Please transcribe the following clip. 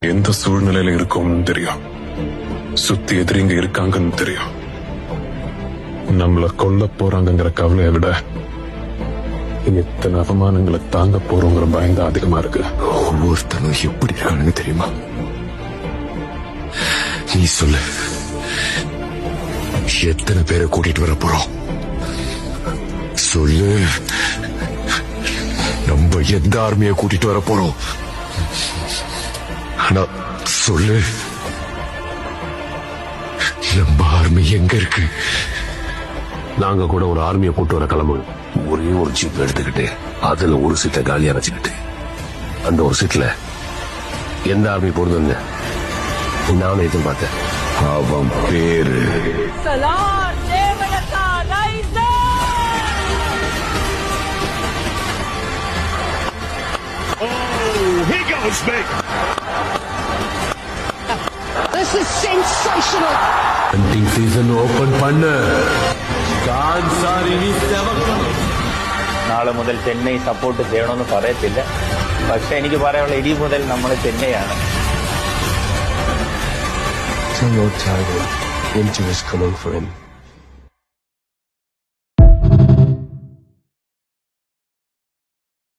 எந்த சூழ்நிலையில இருக்கோம்னு தெரியும். சுத்தி எதிரிங்க இருக்காங்கன்னு தெரியும். நம்மள கொல்ல போறாங்கிற கவலையை விட எத்தனை அவமானங்களை தாங்க போறோங்கிற பயந்து அதிகமா இருக்கு. ஒவ்வொருத்தனும் எப்படி இருக்கானுங்க தெரியுமா? நீ சொல்லு, எத்தனை பேரை கூட்டிட்டு வர போறோம் சொல்லு. நம்ம எந்த ஆர்மியை கூட்டிட்டு வர போறோம்? ஆனா சொல்லு, நம்ம ஆர்மி எங்க இருக்கு? நாங்க கூட ஒரு ஆர்மியை கூட்டு வர கிளம்புங்க. ஒரே ஒரு ஜீப் எடுத்துக்கிட்டு அதுல ஒரு சீட்டை காலியா வச்சுக்கிட்டு அந்த ஒரு சீட்ல எந்த ஆர்மி போடுதுன்னு நானும் எதிர்பார்த்தேன். அவன் பேரு He goes big. This is sensational. Hunting season open பண்ணு. നാളെ മുതൽ ചെന്നൈ സപ്പോർട്ട് ചെയ്യണമെന്ന് പറയത്തില്ല. പക്ഷെ എനിക്ക് പറയാനുള്ള ഇനി മുതൽ നമ്മൾ ചെന്നൈയാണ്. Tell your tiger winter is coming for him.